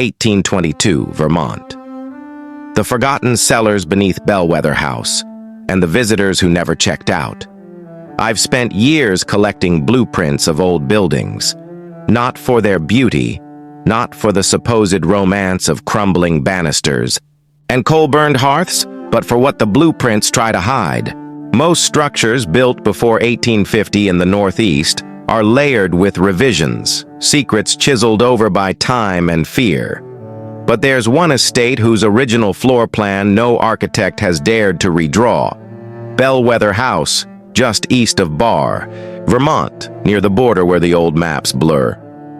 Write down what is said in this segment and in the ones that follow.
1822, Vermont. The forgotten cellars beneath Bellweather House, and the visitors who never checked out. I've spent years collecting blueprints of old buildings, not for their beauty, not for the supposed romance of crumbling banisters and coal-burned hearths, but for what the blueprints try to hide. Most structures built before 1850 in the Northeast are layered with revisions, secrets chiseled over by time and fear. But there's one estate whose original floor plan no architect has dared to redraw. Bellweather House, just east of Barr, Vermont, near the border where the old maps blur.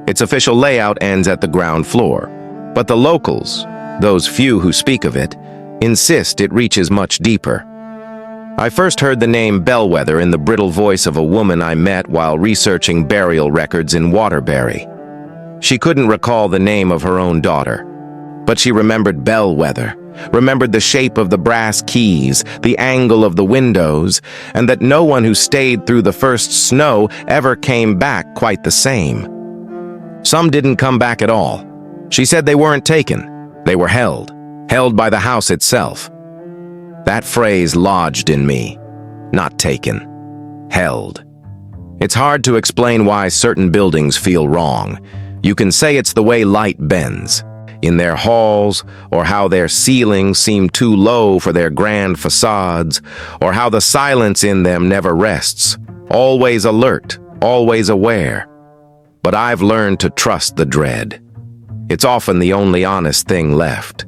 Its official layout ends at the ground floor. But the locals, those few who speak of it, insist it reaches much deeper. I first heard the name Bellweather in the brittle voice of a woman I met while researching burial records in Waterbury. She couldn't recall the name of her own daughter, but she remembered Bellweather, remembered the shape of the brass keys, the angle of the windows, and that no one who stayed through the first snow ever came back quite the same. Some didn't come back at all. She said they weren't taken, they were held by the house itself. That phrase lodged in me. Not taken, held. It's hard to explain why certain buildings feel wrong. You can say it's the way light bends in their halls, or how their ceilings seem too low for their grand facades, or how the silence in them never rests, always alert, always aware. But I've learned to trust the dread. It's often the only honest thing left.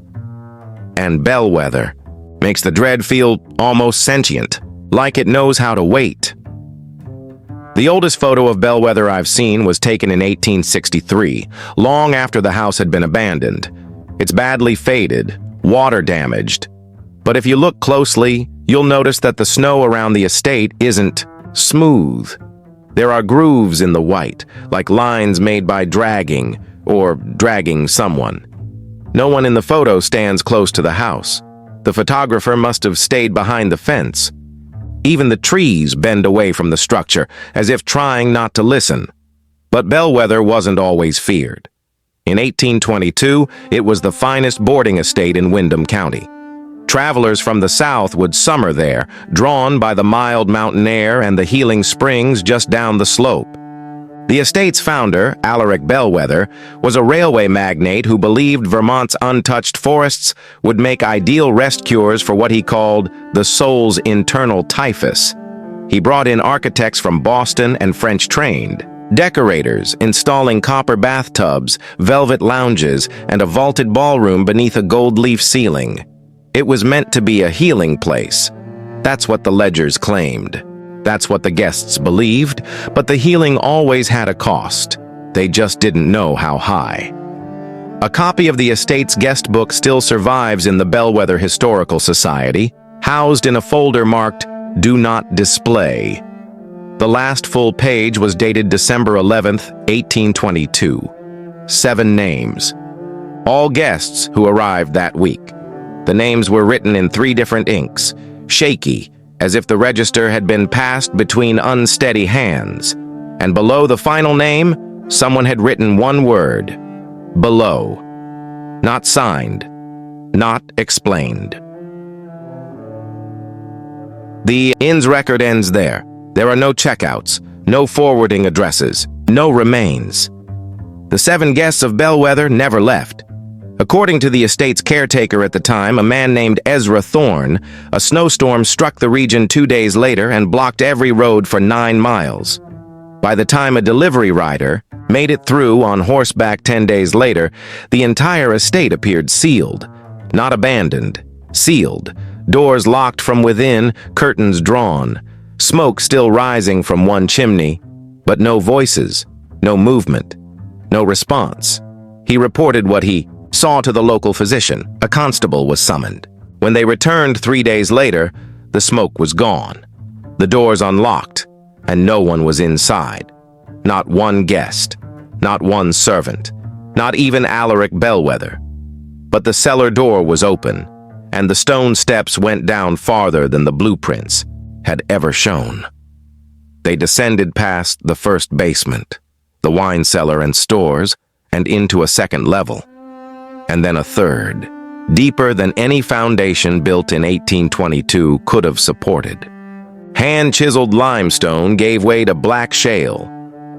And Bellweather makes the dread feel almost sentient, like it knows how to wait. The oldest photo of Bellweather I've seen was taken in 1863, long after the house had been abandoned. It's badly faded, water damaged. But if you look closely, you'll notice that the snow around the estate isn't smooth. There are grooves in the white, like lines made by dragging someone. No one in the photo stands close to the house. The photographer must have stayed behind the fence. Even the trees bend away from the structure, as if trying not to listen. But Bellweather wasn't always feared. In 1822, it was the finest boarding estate in Windham County. Travelers from the south would summer there, drawn by the mild mountain air and the healing springs just down the slope. The estate's founder, Alaric Bellweather, was a railway magnate who believed Vermont's untouched forests would make ideal rest cures for what he called the soul's internal typhus. He brought in architects from Boston and French-trained, decorators installing copper bathtubs, velvet lounges, and a vaulted ballroom beneath a gold-leaf ceiling. It was meant to be a healing place. That's what the ledgers claimed. That's what the guests believed, but the healing always had a cost. They just didn't know how high. A copy of the estate's guest book still survives in the Bellweather Historical Society, housed in a folder marked "Do Not Display." The last full page was dated December 11th, 1822. 7 names. All guests who arrived that week. The names were written in 3 different inks, shaky, as if the register had been passed between unsteady hands. And below the final name, someone had written one word: below. Not signed, not explained. The inn's record ends there. There are no checkouts, no forwarding addresses, no remains. The 7 guests of Bellweather never left. According to the estate's caretaker at the time, a man named Ezra Thorne, a snowstorm struck the region 2 days later and blocked every road for 9 miles. By the time a delivery rider made it through on horseback 10 days later, the entire estate appeared sealed. Not abandoned, sealed. Doors locked from within, curtains drawn. Smoke still rising from one chimney, but no voices, no movement, no response. He reported what he saw to the local physician. A constable was summoned. When they returned 3 days later, the smoke was gone. The doors unlocked, and no one was inside. Not one guest, not one servant, not even Alaric Bellweather. But the cellar door was open, and the stone steps went down farther than the blueprints had ever shown. They descended past the first basement, the wine cellar and stores, and into a second level. and then a third, deeper than any foundation built in 1822 could have supported. Hand-chiseled limestone gave way to black shale.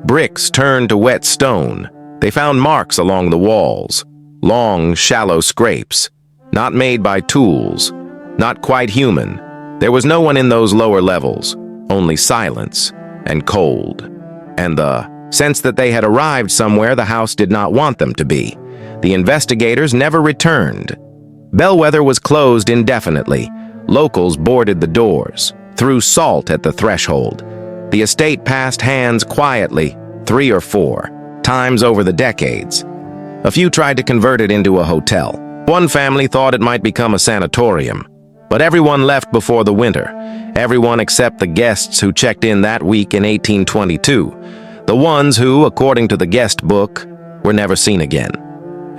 Bricks turned to wet stone. They found marks along the walls, long, shallow scrapes, not made by tools, not quite human. There was no one in those lower levels, only silence and cold, and the sense that they had arrived somewhere the house did not want them to be. The investigators never returned. Bellweather was closed indefinitely. Locals boarded the doors, threw salt at the threshold. The estate passed hands quietly, 3 or 4 times over the decades. A few tried to convert it into a hotel. One family thought it might become a sanatorium. But everyone left before the winter. Everyone except the guests who checked in that week in 1822. The ones who, according to the guest book, were never seen again.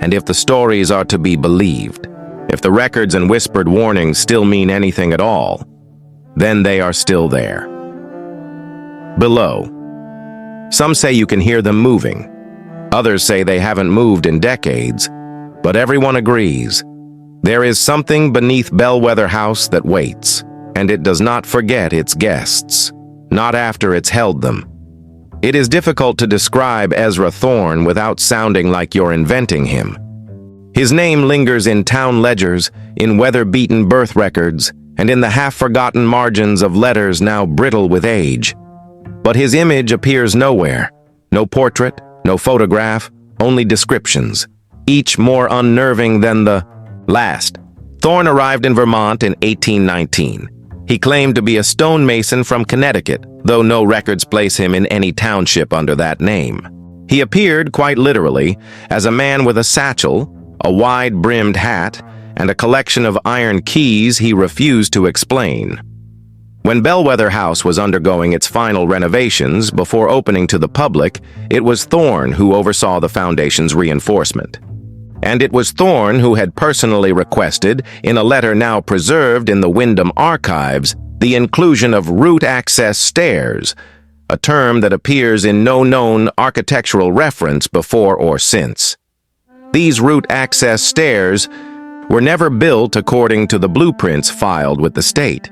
And if the stories are to be believed, if the records and whispered warnings still mean anything at all, then they are still there. Below. Some say you can hear them moving. Others say they haven't moved in decades. But everyone agrees. There is something beneath Bellweather House that waits, and it does not forget its guests, not after it's held them. It is difficult to describe Ezra Thorne without sounding like you're inventing him. His name lingers in town ledgers, in weather-beaten birth records, and in the half-forgotten margins of letters now brittle with age. But his image appears nowhere. No portrait, no photograph, only descriptions, each more unnerving than the last. Thorne arrived in Vermont in 1819. He claimed to be a stonemason from Connecticut, though no records place him in any township under that name. He appeared, quite literally, as a man with a satchel, a wide-brimmed hat, and a collection of iron keys he refused to explain. When Bellweather House was undergoing its final renovations before opening to the public, it was Thorne who oversaw the foundation's reinforcement. And it was Thorne who had personally requested, in a letter now preserved in the Wyndham archives, the inclusion of root access stairs, a term that appears in no known architectural reference before or since. These root access stairs were never built according to the blueprints filed with the state.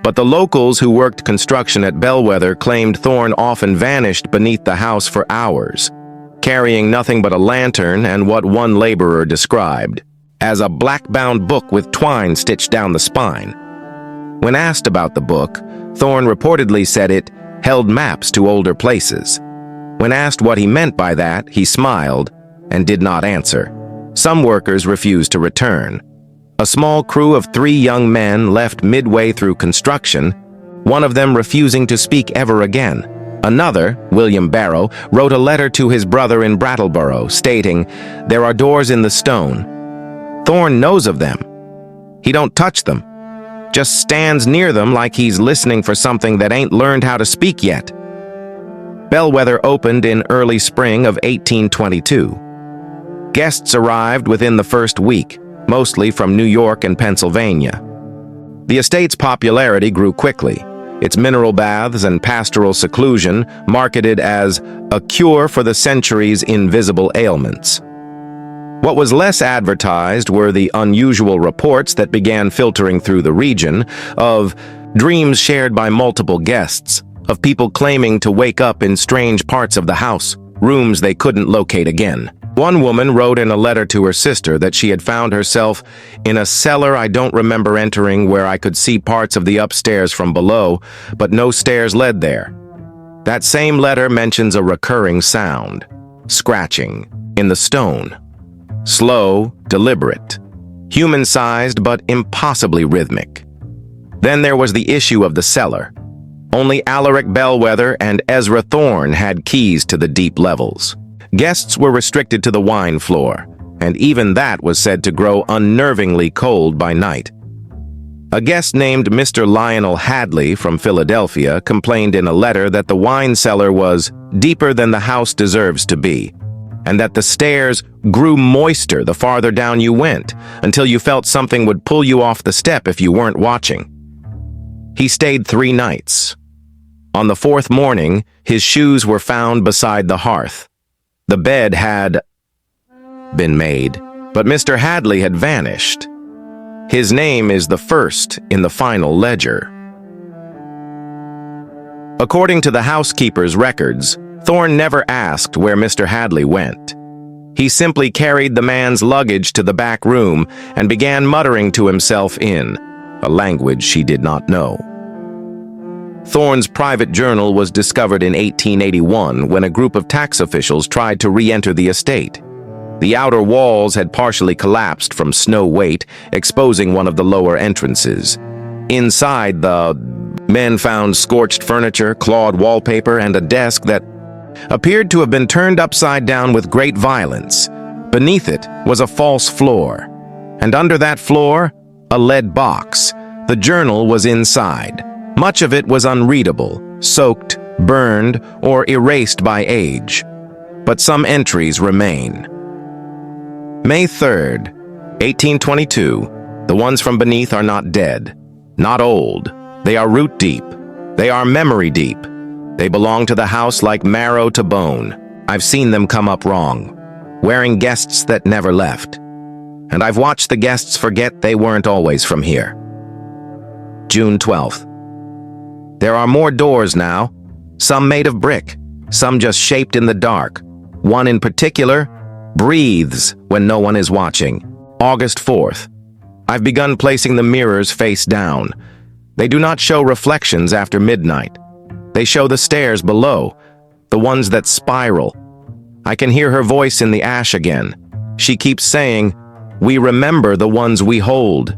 But the locals who worked construction at Bellweather claimed Thorne often vanished beneath the house for hours, carrying nothing but a lantern and what one laborer described as a black-bound book with twine stitched down the spine. When asked about the book, Thorne reportedly said it held maps to older places. When asked what he meant by that, he smiled and did not answer. Some workers refused to return. A small crew of 3 young men left midway through construction, one of them refusing to speak ever again. Another, William Barrow, wrote a letter to his brother in Brattleboro, stating, "There are doors in the stone. Thorne knows of them. He don't touch them. Just stands near them like he's listening for something that ain't learned how to speak yet." Bellweather opened in early spring of 1822. Guests arrived within the first week, mostly from New York and Pennsylvania. The estate's popularity grew quickly. Its mineral baths and pastoral seclusion marketed as a cure for the century's invisible ailments. What was less advertised were the unusual reports that began filtering through the region of dreams shared by multiple guests, of people claiming to wake up in strange parts of the house, rooms they couldn't locate again. One woman wrote in a letter to her sister that she had found herself in a cellar I don't remember entering, where I could see parts of the upstairs from below, but no stairs led there. That same letter mentions a recurring sound, scratching, in the stone. Slow, deliberate, human-sized but impossibly rhythmic. Then there was the issue of the cellar. Only Alaric Bellweather and Ezra Thorne had keys to the deep levels. Guests were restricted to the wine floor, and even that was said to grow unnervingly cold by night. A guest named Mr. Lionel Hadley from Philadelphia complained in a letter that the wine cellar was deeper than the house deserves to be, and that the stairs grew moister the farther down you went, until you felt something would pull you off the step if you weren't watching. He stayed 3 nights. On the 4th morning, his shoes were found beside the hearth. The bed had been made, But Mr. Hadley had vanished. His name is the first in the final ledger. According to the housekeeper's records, Thorne never asked where Mr. Hadley went. He simply carried the man's luggage to the back room and began muttering to himself in a language she did not know. Thorne's private journal was discovered in 1881 when a group of tax officials tried to re-enter the estate. The outer walls had partially collapsed from snow weight, exposing one of the lower entrances. Inside, the men found scorched furniture, clawed wallpaper, and a desk that appeared to have been turned upside down with great violence. Beneath it was a false floor, and under that floor, a lead box. The journal was inside. Much of it was unreadable, soaked, burned, or erased by age. But some entries remain. May 3rd, 1822. The ones from beneath are not dead, not old. They are root deep. They are memory deep. They belong to the house like marrow to bone. I've seen them come up wrong, wearing guests that never left. And I've watched the guests forget they weren't always from here. June 12th. There are more doors now, some made of brick, some just shaped in the dark. One in particular breathes when no one is watching. August 4th. I've begun placing the mirrors face down. They do not show reflections after midnight. They show the stairs below, the ones that spiral. I can hear her voice in the ash again. She keeps saying, "We remember the ones we hold."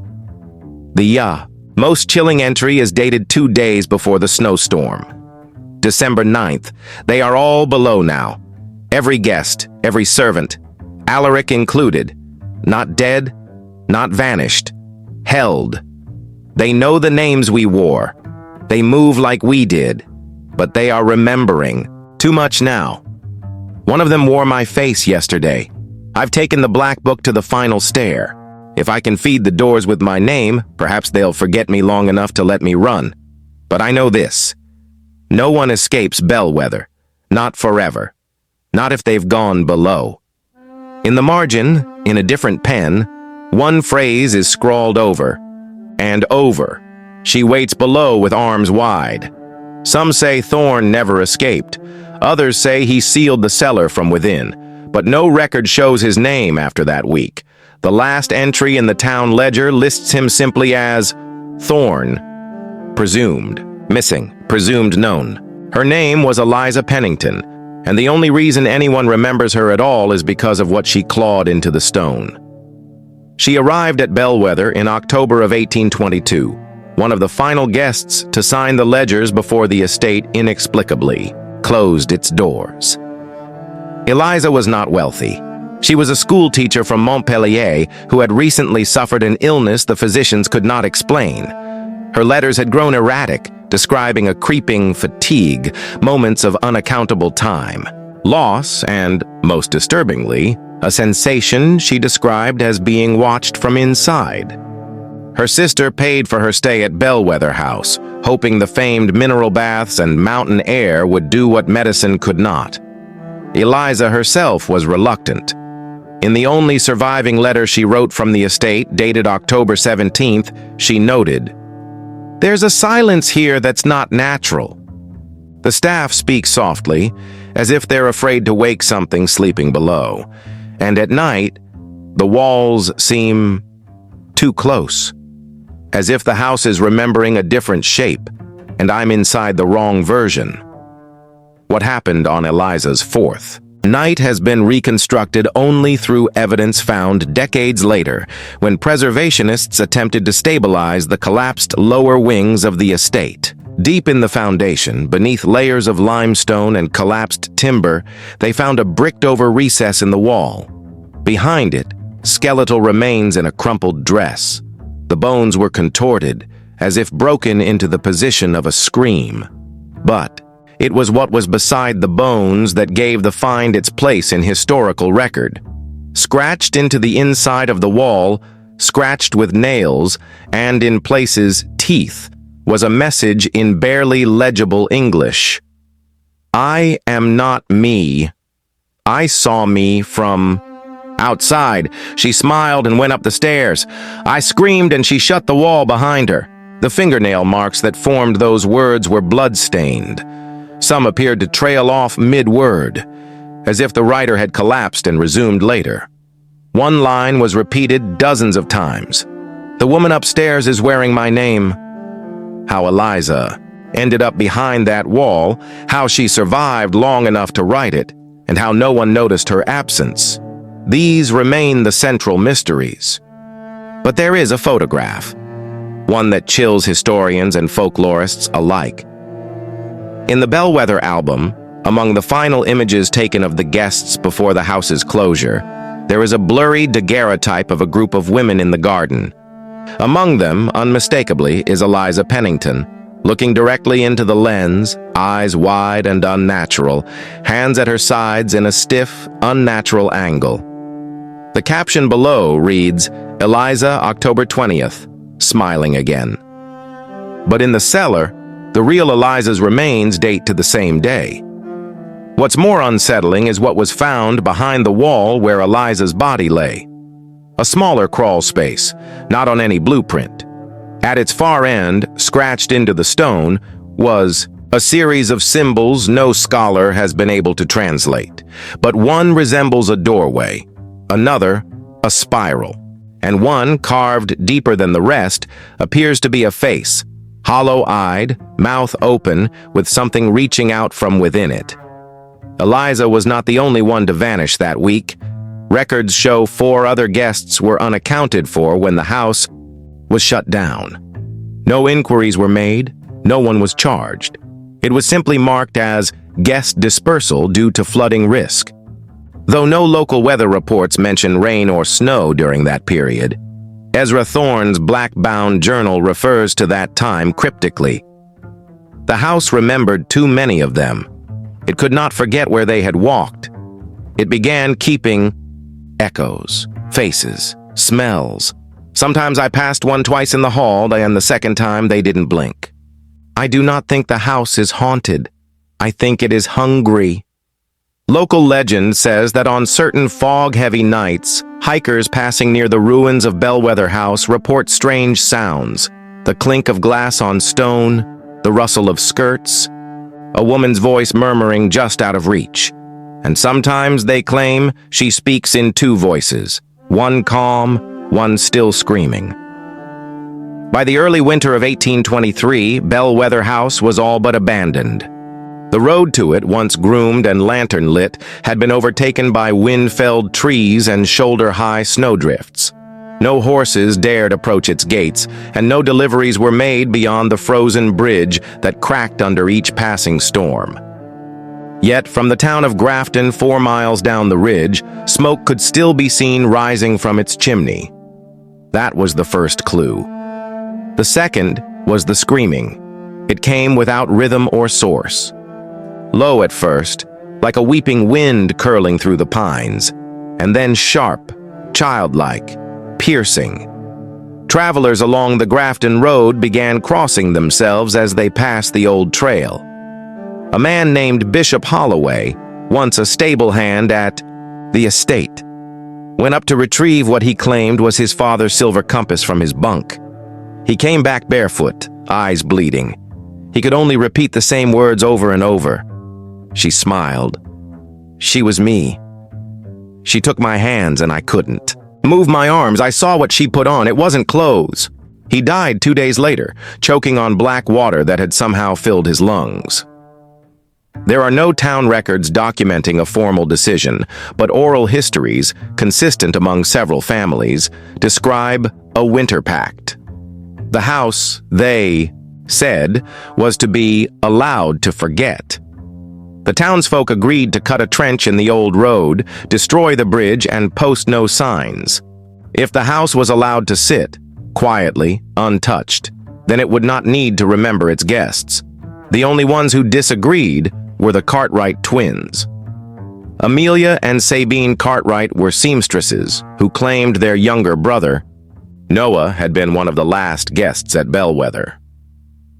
The most chilling entry is dated 2 days before the snowstorm. December 9th. They are all below now. Every guest, every servant, Alaric included. Not dead, not vanished. Held. They know the names we wore. They move like we did. But they are remembering. Too much now. One of them wore my face yesterday. I've taken the black book to the final stair. If I can feed the doors with my name, perhaps they'll forget me long enough to let me run. But I know this. No one escapes Bellweather. Not forever. Not if they've gone below. In the margin, in a different pen, one phrase is scrawled over. And over. She waits below with arms wide. Some say Thorne never escaped. Others say he sealed the cellar from within. But no record shows his name after that week. The last entry in the town ledger lists him simply as Thorne. Presumed. Missing. Presumed known. Her name was Eliza Pennington, and the only reason anyone remembers her at all is because of what she clawed into the stone. She arrived at Bellweather in October of 1822, one of the final guests to sign the ledgers before the estate inexplicably closed its doors. Eliza was not wealthy. She was a school teacher from Montpellier who had recently suffered an illness the physicians could not explain. Her letters had grown erratic, describing a creeping fatigue, moments of unaccountable time, loss, and, most disturbingly, a sensation she described as being watched from inside. Her sister paid for her stay at Bellweather House, hoping the famed mineral baths and mountain air would do what medicine could not. Eliza herself was reluctant. In the only surviving letter she wrote from the estate, dated October 17th, she noted, "There's a silence here that's not natural." The staff speak softly, as if they're afraid to wake something sleeping below. And at night, the walls seem too close, as if the house is remembering a different shape, and I'm inside the wrong version. What happened on Eliza's 4th night has been reconstructed only through evidence found decades later, when preservationists attempted to stabilize the collapsed lower wings of the estate. Deep in the foundation, beneath layers of limestone and collapsed timber, they found a bricked-over recess in the wall. Behind it, skeletal remains in a crumpled dress. The bones were contorted, as if broken into the position of a scream. But it was what was beside the bones that gave the find its place in historical record. Scratched into the inside of the wall, scratched with nails, and in places teeth, was a message in barely legible English. "I am not me. I saw me from Outside, she smiled and went up the stairs. I screamed and she shut the wall behind her. The fingernail marks that formed those words were blood-stained. Some appeared to trail off mid-word, as if the writer had collapsed and resumed later. One line was repeated dozens of times. "The woman upstairs is wearing my name." How Eliza ended up behind that wall, how she survived long enough to write it, and how no one noticed her absence. These remain the central mysteries. But there is a photograph, one that chills historians and folklorists alike. In the Bellweather album, among the final images taken of the guests before the house's closure, there is a blurry daguerreotype of a group of women in the garden. Among them, unmistakably, is Eliza Pennington, looking directly into the lens, eyes wide and unnatural, hands at her sides in a stiff, unnatural angle. The caption below reads, "Eliza, October 20th, smiling again." But in the cellar, the real Eliza's remains date to the same day. What's more unsettling is what was found behind the wall where Eliza's body lay. A smaller crawl space, not on any blueprint. At its far end, scratched into the stone, was a series of symbols no scholar has been able to translate. But one resembles a doorway, another a spiral, and one, carved deeper than the rest, appears to be a face, hollow-eyed, mouth open, with something reaching out from within it. Eliza was not the only one to vanish that week. Records show 4 other guests were unaccounted for when the house was shut down. No inquiries were made, no one was charged. It was simply marked as guest dispersal due to flooding risk. Though no local weather reports mention rain or snow during that period, Ezra Thorne's black-bound journal refers to that time cryptically. The house remembered too many of them. It could not forget where they had walked. It began keeping echoes, faces, smells. Sometimes I passed one twice in the hall, and the second time they didn't blink. I do not think the house is haunted. I think it is hungry. Local legend says that on certain fog-heavy nights, hikers passing near the ruins of Bellweather House report strange sounds. The clink of glass on stone, the rustle of skirts, a woman's voice murmuring just out of reach. And sometimes they claim she speaks in 2 voices, one calm, one still screaming. By the early winter of 1823, Bellweather House was all but abandoned. The road to it, once groomed and lantern-lit, had been overtaken by wind-felled trees and shoulder-high snowdrifts. No horses dared approach its gates, and no deliveries were made beyond the frozen bridge that cracked under each passing storm. Yet, from the town of Grafton, 4 miles down the ridge, smoke could still be seen rising from its chimney. That was the first clue. The second was the screaming. It came without rhythm or source. Low at first, like a weeping wind curling through the pines, and then sharp, childlike, piercing. Travelers along the Grafton Road began crossing themselves as they passed the old trail. A man named Bishop Holloway, once a stable hand at the estate, went up to retrieve what he claimed was his father's silver compass from his bunk. He came back barefoot, eyes bleeding. He could only repeat the same words over and over. She smiled. She was me. She took my hands and I couldn't move my arms. I saw what she put on. It wasn't clothes. He died 2 days later, choking on black water that had somehow filled his lungs. There are no town records documenting a formal decision, but oral histories, consistent among several families, describe a winter pact. The house, they said, was to be allowed to forget. The townsfolk agreed to cut a trench in the old road, destroy the bridge, and post no signs. If the house was allowed to sit, quietly, untouched, then it would not need to remember its guests. The only ones who disagreed were the Cartwright twins. Amelia and Sabine Cartwright were seamstresses who claimed their younger brother, Noah, had been one of the last guests at Bellweather.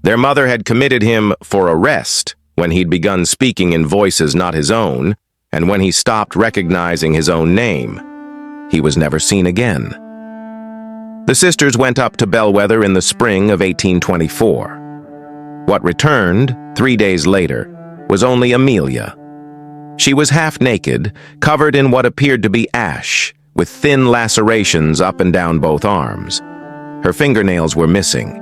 Their mother had committed him for arrest when he'd begun speaking in voices not his own, and when he stopped recognizing his own name. he was never seen again. The sisters went up to Bellweather in the spring of 1824. What returned, 3 days later, was only Amelia. She was half naked, covered in what appeared to be ash, with thin lacerations up and down both arms. Her fingernails were missing.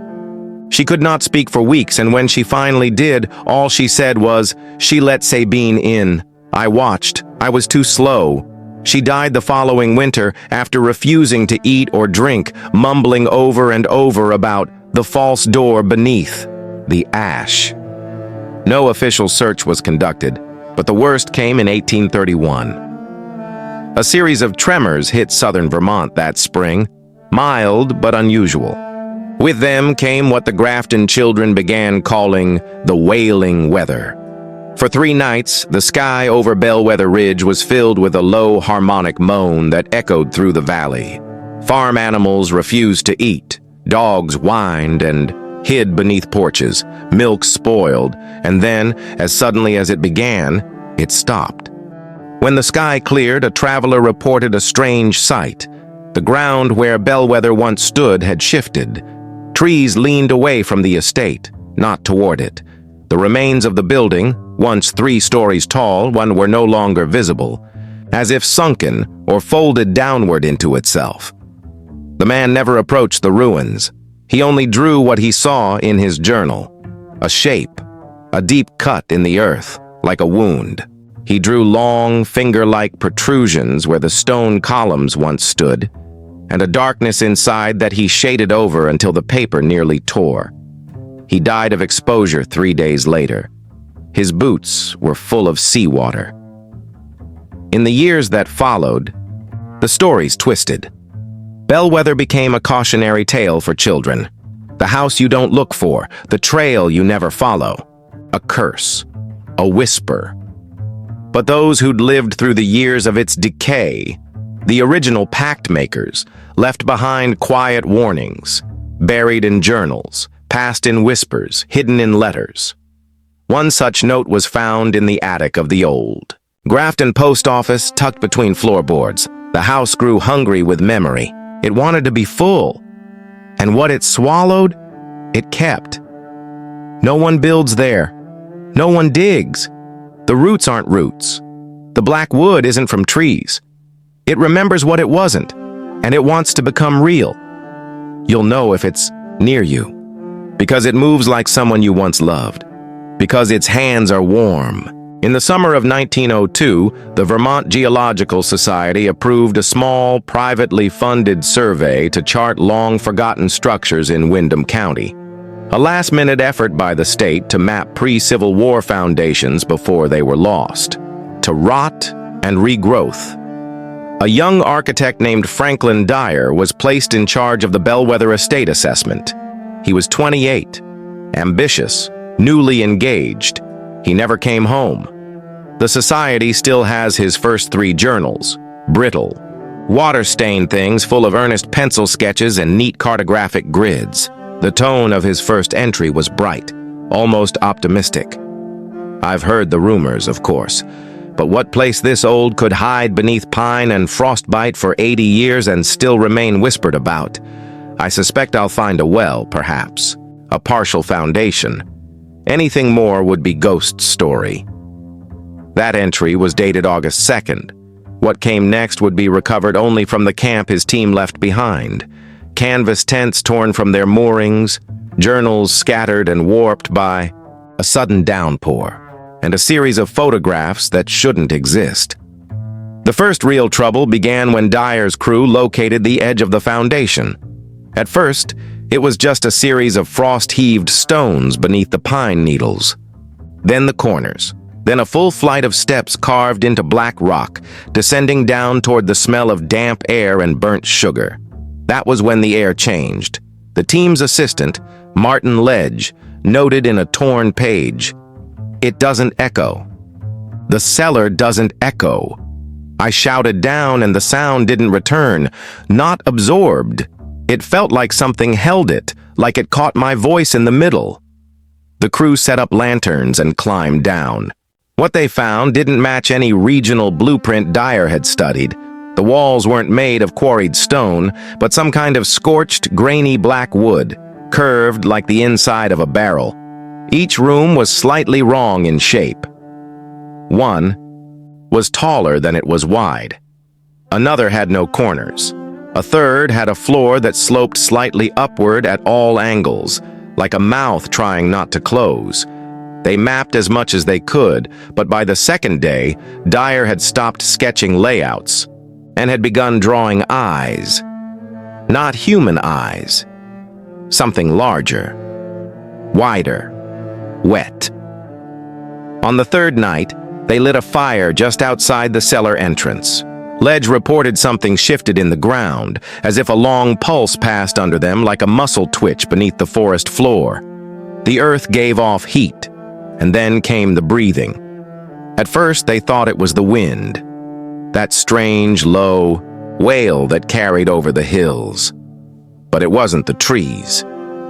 She could not speak for weeks, and when she finally did, all she said was, "She let Sabine in. I watched. I was too slow." She died the following winter after refusing to eat or drink, mumbling over and over about the false door beneath, the ash. No official search was conducted, but the worst came in 1831. A series of tremors hit southern Vermont that spring, mild but unusual. With them came what the Grafton children began calling the wailing weather. For 3 nights, the sky over Bellweather Ridge was filled with a low harmonic moan that echoed through the valley. Farm animals refused to eat, dogs whined and hid beneath porches, milk spoiled, and then, as suddenly as it began, it stopped. When the sky cleared, a traveler reported a strange sight. The ground where Bellweather once stood had shifted. Trees leaned away from the estate, not toward it. The remains of the building, once 3 stories tall, were no longer visible, as if sunken or folded downward into itself. The man never approached the ruins. He only drew what he saw in his journal. A shape, a deep cut in the earth, like a wound. He drew long, finger-like protrusions where the stone columns once stood, and a darkness inside that he shaded over until the paper nearly tore. He died of exposure 3 days later. His boots were full of seawater. In the years that followed, the stories twisted. Bellweather became a cautionary tale for children. The house you don't look for, the trail you never follow. A curse, a whisper. But those who'd lived through the years of its decay, the original pact makers, left behind quiet warnings, buried in journals, passed in whispers, hidden in letters. One such note was found in the attic of the old Grafton post office tucked between floorboards. The house grew hungry with memory. It wanted to be full. And what it swallowed, it kept. No one builds there. No one digs. The roots aren't roots. The black wood isn't from trees. It remembers what it wasn't, and it wants to become real. You'll know if it's near you, because it moves like someone you once loved, because its hands are warm. In the summer of 1902, the Vermont Geological Society approved a small, privately funded survey to chart long-forgotten structures in Windham County. A last-minute effort by the state to map pre-Civil War foundations before they were lost, to rot and regrowth. A young architect named Franklin Dyer was placed in charge of the Bellweather Estate assessment. He was 28, ambitious, newly engaged. He never came home. The society still has his first 3 journals, brittle, water-stained things full of earnest pencil sketches and neat cartographic grids. The tone of his first entry was bright, almost optimistic. I've heard the rumors, of course, but what place this old could hide beneath pine and frostbite for 80 years and still remain whispered about? I suspect I'll find a well, perhaps, a partial foundation. Anything more would be ghost story. That entry was dated August 2nd. What came next would be recovered only from the camp his team left behind. Canvas tents torn from their moorings, journals scattered and warped by a sudden downpour, and a series of photographs that shouldn't exist. The first real trouble began when Dyer's crew located the edge of the foundation. At first, it was just a series of frost-heaved stones beneath the pine needles. Then the corners. Then a full flight of steps carved into black rock, descending down toward the smell of damp air and burnt sugar. That was when the air changed. The team's assistant, Martin Ledge, noted in a torn page, "It doesn't echo. The cellar doesn't echo." I shouted down and the sound didn't return, not absorbed. It felt like something held it, like it caught my voice in the middle. The crew set up lanterns and climbed down. What they found didn't match any regional blueprint Dyer had studied. The walls weren't made of quarried stone, but some kind of scorched, grainy black wood, curved like the inside of a barrel. Each room was slightly wrong in shape. One was taller than it was wide. Another had no corners. A third had a floor that sloped slightly upward at all angles, like a mouth trying not to close. They mapped as much as they could, but by the second day, Dyer had stopped sketching layouts and had begun drawing eyes. Not human eyes. Something larger, wider, wet. On the third night, they lit a fire just outside the cellar entrance. Ledge reported something shifted in the ground, as if a long pulse passed under them like a muscle twitch beneath the forest floor. The earth gave off heat, and then came the breathing. At first, they thought it was the wind, that strange, low wail that carried over the hills. But it wasn't the trees.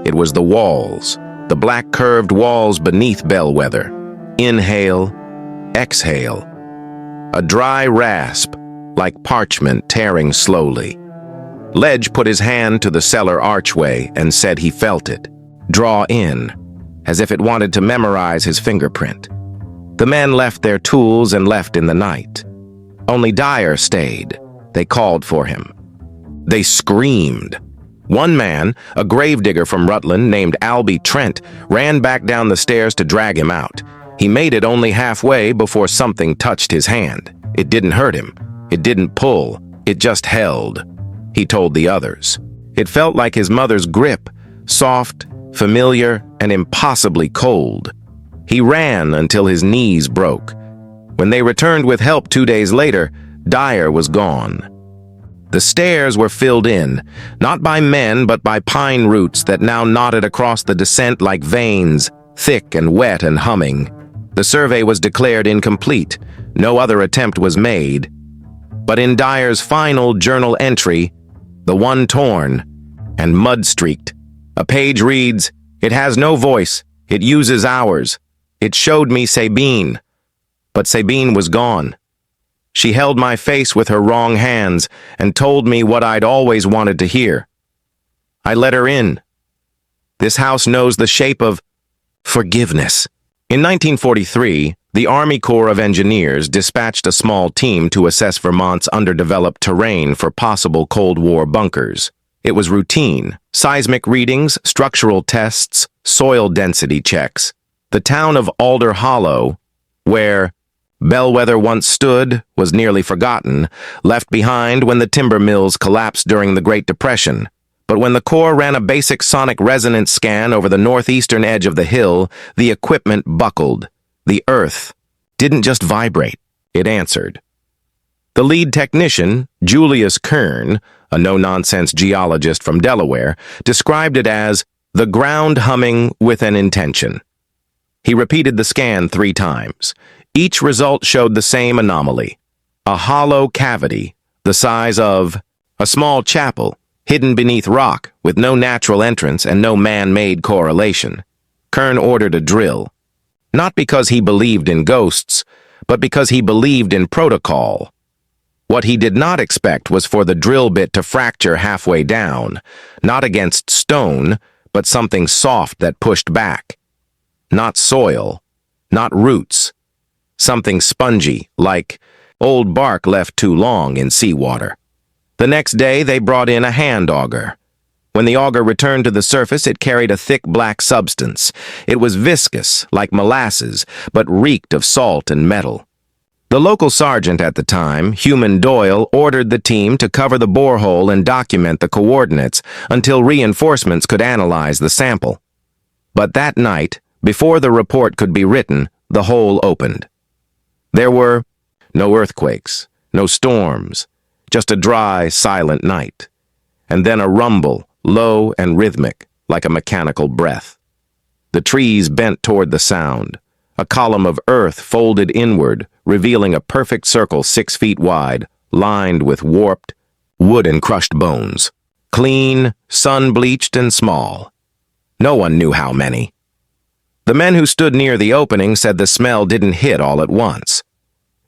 It was the walls, the black curved walls beneath Bellweather. Inhale, exhale. A dry rasp, like parchment tearing slowly. Ledge put his hand to the cellar archway and said he felt it, draw in, as if it wanted to memorize his fingerprint. The men left their tools and left in the night. Only Dyer stayed. They called for him. They screamed. One man, a gravedigger from Rutland named Albie Trent, ran back down the stairs to drag him out. He made it only halfway before something touched his hand. It didn't hurt him. It didn't pull. It just held. He told the others. It felt like his mother's grip, soft, familiar, and impossibly cold. He ran until his knees broke. When they returned with help 2 days later, Dyer was gone. The stairs were filled in, not by men but by pine roots that now knotted across the descent like veins, thick and wet and humming. The survey was declared incomplete. No other attempt was made. But in Dyer's final journal entry, the one torn and mud-streaked, a page reads, "It has no voice. It uses ours. It showed me Sabine." But Sabine was gone. She held my face with her wrong hands and told me what I'd always wanted to hear. I let her in. This house knows the shape of forgiveness. In 1943, the Army Corps of Engineers dispatched a small team to assess Vermont's underdeveloped terrain for possible Cold War bunkers. It was routine: seismic readings, structural tests, soil density checks. The town of Alder Hollow, where Bellweather once stood, was nearly forgotten, left behind when the timber mills collapsed during the Great Depression. But when the Corps ran a basic sonic resonance scan over the northeastern edge of the hill, the equipment buckled. The earth didn't just vibrate, it answered. The lead technician, Julius Kern, a no-nonsense geologist from Delaware, described it as the ground humming with an intention. He repeated the scan 3 times. Each result showed the same anomaly: a hollow cavity the size of a small chapel, hidden beneath rock with no natural entrance and no man-made correlation. Kern ordered a drill, not because he believed in ghosts, but because he believed in protocol. What he did not expect was for the drill bit to fracture halfway down, not against stone, but something soft that pushed back. Not soil, not roots. Something spongy, like old bark left too long in seawater. The next day, they brought in a hand auger. When the auger returned to the surface, it carried a thick black substance. It was viscous, like molasses, but reeked of salt and metal. The local sergeant at the time, Human Doyle, ordered the team to cover the borehole and document the coordinates until reinforcements could analyze the sample. But that night, before the report could be written, the hole opened. There were no earthquakes, no storms, just a dry, silent night. And then a rumble, low and rhythmic, like a mechanical breath. The trees bent toward the sound. A column of earth folded inward, revealing a perfect circle 6 feet wide, lined with warped wood and crushed bones. Clean, sun-bleached, and small. No one knew how many. The men who stood near the opening said the smell didn't hit all at once.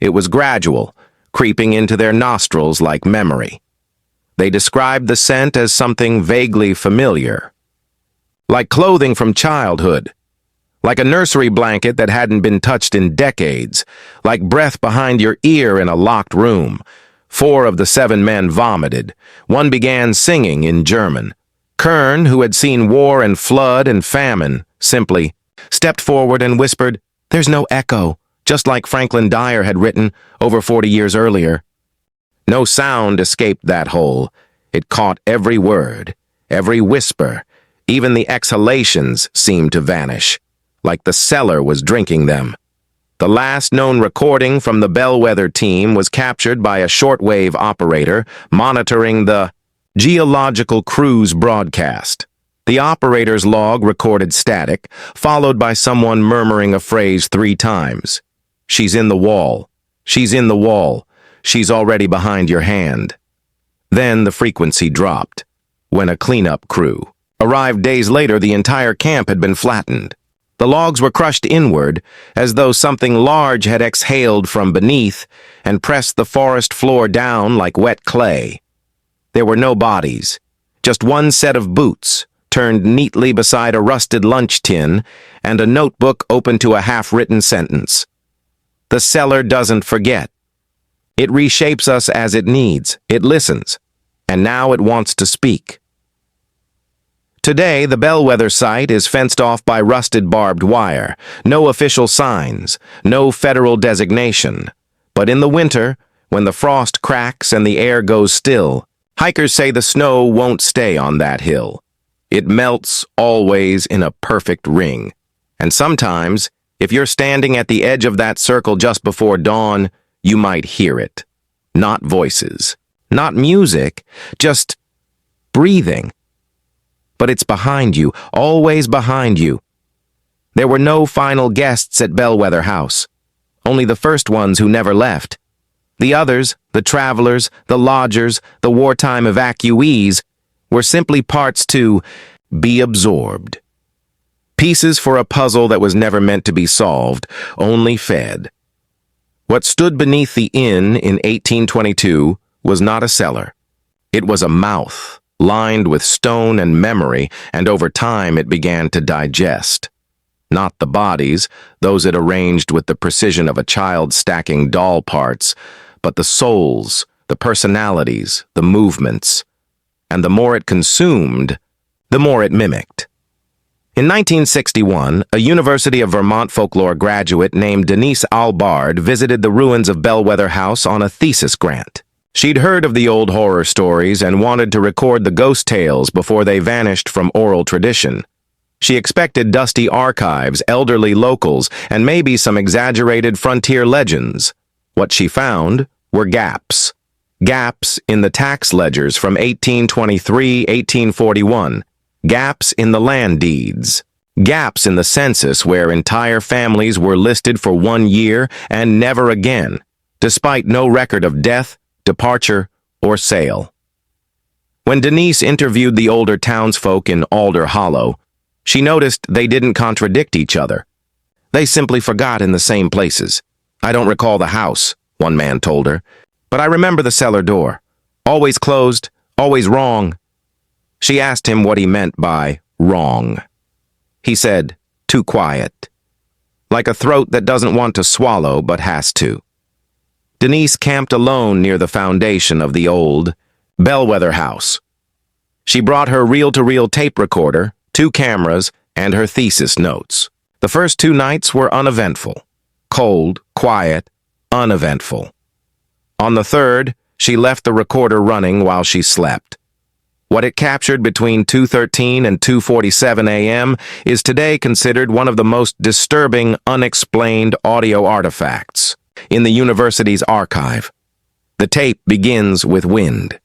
It was gradual, creeping into their nostrils like memory. They described the scent as something vaguely familiar, like clothing from childhood, like a nursery blanket that hadn't been touched in decades, like breath behind your ear in a locked room. 4 of the 7 men vomited. One began singing in German. Kern, who had seen war and flood and famine, simply stepped forward and whispered, "There's no echo," just like Franklin Dyer had written over 40 years earlier. No sound escaped that hole. It caught every word, every whisper. Even the exhalations seemed to vanish, like the cellar was drinking them. The last known recording from the Bellweather team was captured by a shortwave operator monitoring the geological cruise broadcast. The operator's log recorded static, followed by someone murmuring a phrase 3 times. "She's in the wall. She's in the wall. She's already behind your hand." Then the frequency dropped. When a cleanup crew arrived days later, the entire camp had been flattened. The logs were crushed inward, as though something large had exhaled from beneath and pressed the forest floor down like wet clay. There were no bodies, just one set of boots, turned neatly beside a rusted lunch tin, and a notebook open to a half-written sentence. The cellar doesn't forget. It reshapes us as it needs. It listens, and now it wants to speak. Today, the Bellweather site is fenced off by rusted barbed wire. No official signs, no federal designation. But in the winter, when the frost cracks and the air goes still, hikers say the snow won't stay on that hill. It melts always in a perfect ring. And sometimes, if you're standing at the edge of that circle just before dawn, you might hear it. Not voices, not music, just breathing. But it's behind you, always behind you. There were no final guests at Bellweather House, only the first ones who never left. The others, the travelers, the lodgers, the wartime evacuees, were simply parts to be absorbed. Pieces for a puzzle that was never meant to be solved, only fed. What stood beneath the inn in 1822 was not a cellar. It was a mouth, lined with stone and memory, and over time it began to digest. Not the bodies, those it arranged with the precision of a child stacking doll parts, but the souls, the personalities, the movements. And the more it consumed, the more it mimicked. In 1961, a University of Vermont folklore graduate named Denise Albard visited the ruins of Bellweather House on a thesis grant. She'd heard of the old horror stories and wanted to record the ghost tales before they vanished from oral tradition. She expected dusty archives, elderly locals, and maybe some exaggerated frontier legends. What she found were gaps. Gaps in the tax ledgers from 1823, 1841. Gaps in the land deeds. Gaps in the census where entire families were listed for 1 year and never again, despite no record of death, departure, or sale. When Denise interviewed the older townsfolk in Alder Hollow, she noticed they didn't contradict each other. They simply forgot in the same places. "I don't recall the house," one man told her, "but I remember the cellar door. Always closed, always wrong." She asked him what he meant by wrong. He said, "Too quiet." Like a throat that doesn't want to swallow but has to. Denise camped alone near the foundation of the old Bellweather House. She brought her reel-to-reel tape recorder, 2 cameras, and her thesis notes. The first 2 nights were uneventful. Cold, quiet, uneventful. On the 3rd, she left the recorder running while she slept. What it captured between 2:13 and 2:47 a.m. is today considered one of the most disturbing, unexplained audio artifacts in the university's archive. The tape begins with wind,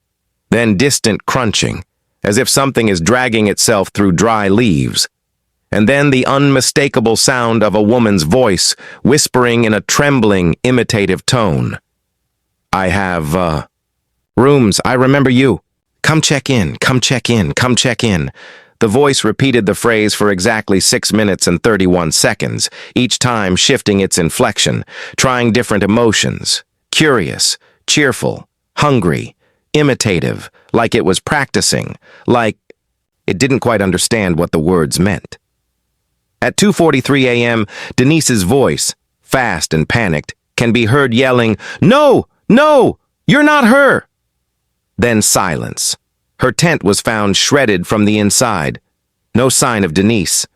then distant crunching, as if something is dragging itself through dry leaves, and then the unmistakable sound of a woman's voice whispering in a trembling, imitative tone. "I have, rooms, I remember you. Come check in, come check in, come check in." The voice repeated the phrase for exactly 6 minutes and 31 seconds, each time shifting its inflection, trying different emotions. Curious, cheerful, hungry, imitative, like it was practicing, like it didn't quite understand what the words meant. At 2:43 a.m., Denise's voice, fast and panicked, can be heard yelling, "No! No! You're not her!" Then silence. Her tent was found shredded from the inside. No sign of Denise.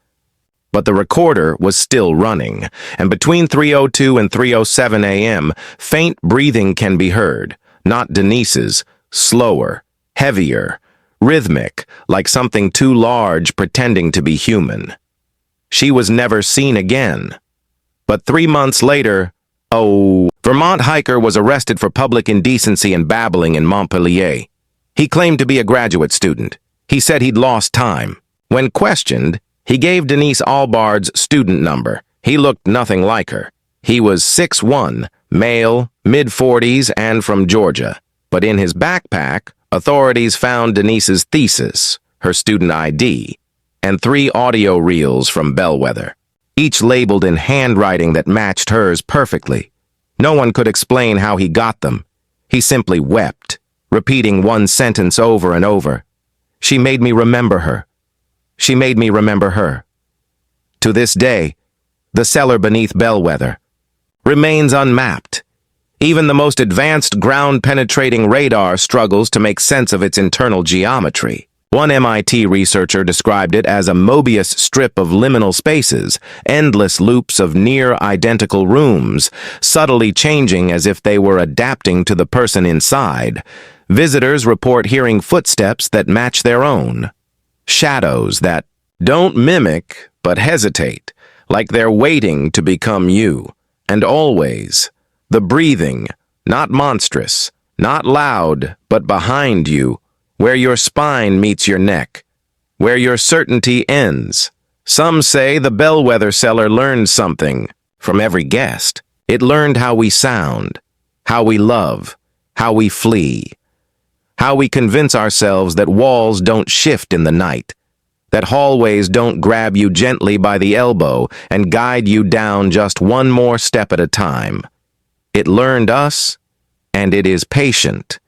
But the recorder was still running, and between 3:02 and 3:07 a.m., faint breathing can be heard, not Denise's, slower, heavier, rhythmic, like something too large pretending to be human. She was never seen again. But 3 months later, Vermont hiker was arrested for public indecency and babbling in Montpelier. He claimed to be a graduate student. He said he'd lost time. When questioned, he gave Denise Albard's student number. He looked nothing like her. He was 6'1", male, mid-40s, and from Georgia. But in his backpack, authorities found Denise's thesis, her student ID, and 3 audio reels from Bellweather, each labeled in handwriting that matched hers perfectly. No one could explain how he got them. He simply wept, repeating one sentence over and over. "She made me remember her. She made me remember her." To this day, the cellar beneath Bellweather remains unmapped. Even the most advanced ground-penetrating radar struggles to make sense of its internal geometry. One MIT researcher described it as a Mobius strip of liminal spaces, endless loops of near-identical rooms, subtly changing as if they were adapting to the person inside. Visitors report hearing footsteps that match their own. Shadows that don't mimic, but hesitate, like they're waiting to become you. And always, the breathing, not monstrous, not loud, but behind you, where your spine meets your neck, where your certainty ends. Some say the Bellweather cellar learned something from every guest. It learned how we sound, how we love, how we flee, how we convince ourselves that walls don't shift in the night, that hallways don't grab you gently by the elbow and guide you down just one more step at a time. It learned us, and it is patient,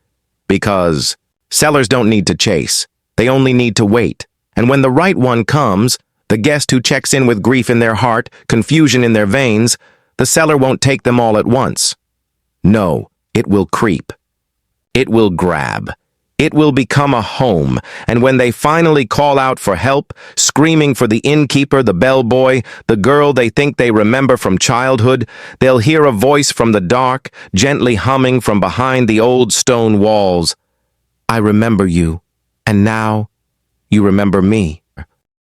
because cellars don't need to chase. They only need to wait. And when the right one comes, the guest who checks in with grief in their heart, confusion in their veins, the cellar won't take them all at once. No, it will creep. It will grab. It will become a home, and when they finally call out for help, screaming for the innkeeper, the bellboy, the girl they think they remember from childhood, they'll hear a voice from the dark, gently humming from behind the old stone walls. "I remember you, and now you remember me."